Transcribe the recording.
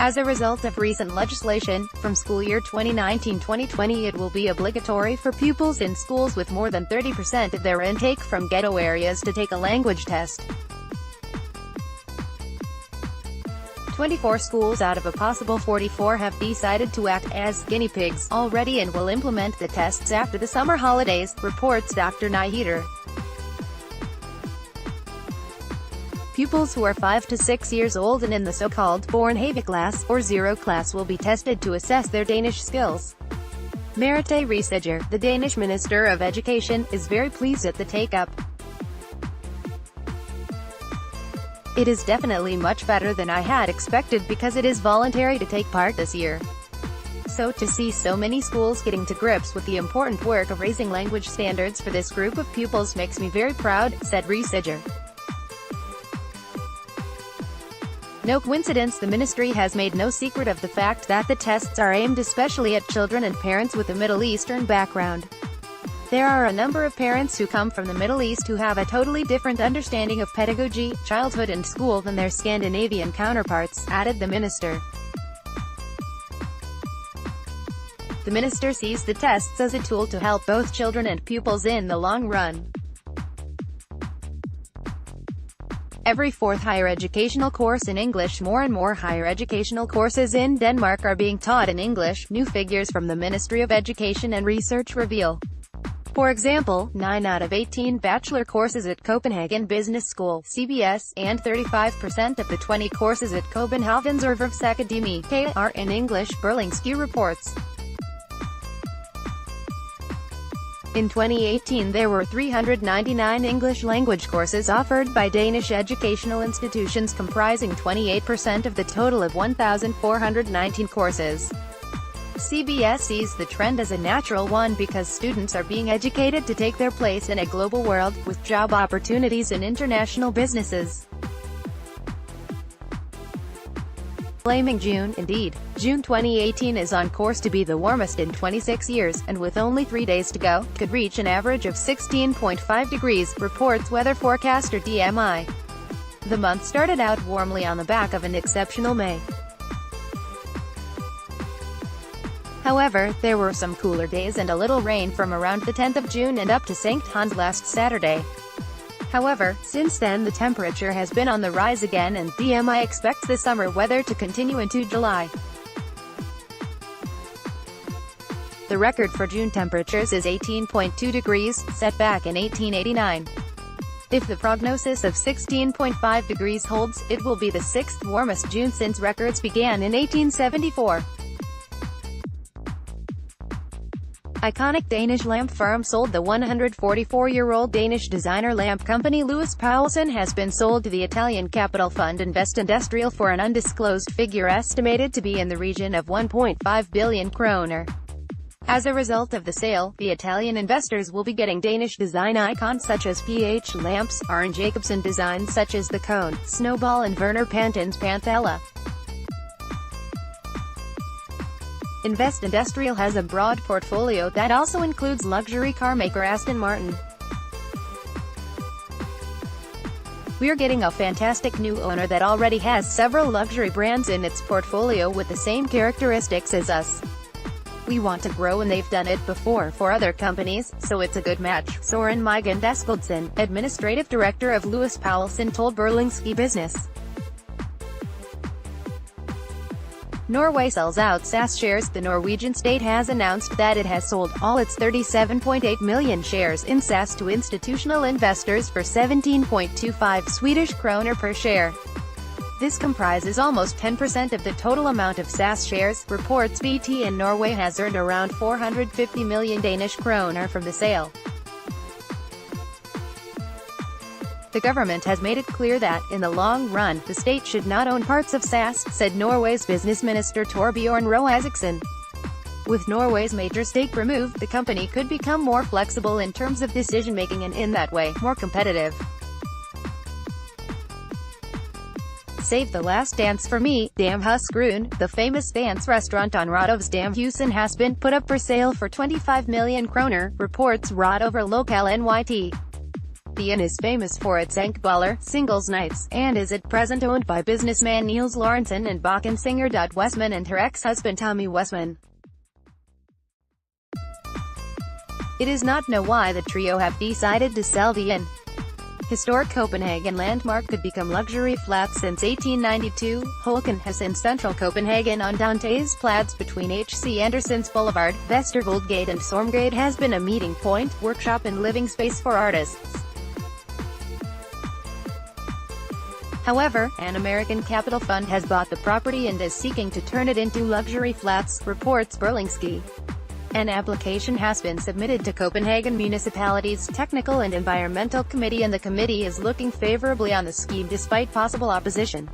As a result of recent legislation, from school year 2019-2020 it will be obligatory for pupils in schools with more than 30% of their intake from ghetto areas to take a language test. 24 schools out of a possible 44 have decided to act as guinea pigs already and will implement the tests after the summer holidays, reports DR Nyheder. Pupils who are 5 to 6 years old and in the so-called børnehaveklasse, or zero class, will be tested to assess their Danish skills. Merete Riisager, the Danish Minister of Education, is very pleased at the take-up. It is definitely much better than I had expected because it is voluntary to take part this year. So to see so many schools getting to grips with the important work of raising language standards for this group of pupils makes me very proud, said Riisager. No coincidence, the ministry has made no secret of the fact that the tests are aimed especially at children and parents with a Middle Eastern background. There are a number of parents who come from the Middle East who have a totally different understanding of pedagogy, childhood and school than their Scandinavian counterparts, added the minister. The minister sees the tests as a tool to help both children and pupils in the long run. Every fourth higher educational course in English. More and more higher educational courses in Denmark are being taught in English, new figures from the Ministry of Education and Research reveal. For example, 9 out of 18 bachelor courses at Copenhagen Business School (CBS) and 35% of the 20 courses at Copenhagen's Erhvervsakademi are in English, Berlingske reports. In 2018 there were 399 English language courses offered by Danish educational institutions comprising 28% of the total of 1,419 courses. CBS sees the trend as a natural one because students are being educated to take their place in a global world, with job opportunities in international businesses. Blaming June, indeed. June 2018 is on course to be the warmest in 26 years, and with only 3 days to go, could reach an average of 16.5 degrees, reports weather forecaster DMI. The month started out warmly on the back of an exceptional May. However, there were some cooler days and a little rain from around the 10th of June and up to St. Hans last Saturday. However, since then the temperature has been on the rise again and DMI expects the summer weather to continue into July. The record for June temperatures is 18.2 degrees, set back in 1889. If the prognosis of 16.5 degrees holds, it will be the 6th warmest June since records began in 1874. Iconic Danish lamp firm sold. The 144-year-old Danish designer lamp company Louis Paulsen has been sold to the Italian capital fund Invest Industrial for an undisclosed figure estimated to be in the region of 1.5 billion kroner. As a result of the sale, the Italian investors will be getting Danish design icons such as PH lamps, Arne Jacobsen designs such as the Cone, Snowball and Werner Panton's Panthella. Invest Industrial has a broad portfolio that also includes luxury car maker Aston Martin. We're getting a fantastic new owner that already has several luxury brands in its portfolio with the same characteristics as us. We want to grow and they've done it before for other companies, so it's a good match, Soren Myggen Eskildsen, administrative director of Louis Paulsen told Berlingske Business. Norway sells out SAS shares. The Norwegian state has announced that it has sold all its 37.8 million shares in SAS to institutional investors for 17.25 Swedish kroner per share. This comprises almost 10% of the total amount of SAS shares, reports BT, and Norway has earned around 450 million Danish kroner from the sale. The government has made it clear that, in the long run, the state should not own parts of SAS, said Norway's business minister Torbjørn Røe Isaksen. With Norway's major stake removed, the company could become more flexible in terms of decision-making and, in that way, more competitive. Save the last dance for me. Damhuskroon, the famous dance restaurant on Rådhusdamhusen, has been put up for sale for 25 million kroner, reports Rådhuslocal NYT. The inn is famous for its enkballer, singles nights, and is at present owned by businessman Niels Lawrenson and Bakken singer Dot Westman and her ex-husband Tommy Westman. It is not known why the trio have decided to sell the inn. Historic Copenhagen landmark could become luxury flats since 1892. Holkenhuis in central Copenhagen on Dantes Plads between H.C. Andersen's Boulevard, Vestervoldgade and Stormgade has been a meeting point, workshop and living space for artists. However, an American capital fund has bought the property and is seeking to turn it into luxury flats, reports Berlingske. An application has been submitted to Copenhagen Municipality's Technical and Environmental Committee and the committee is looking favorably on the scheme despite possible opposition.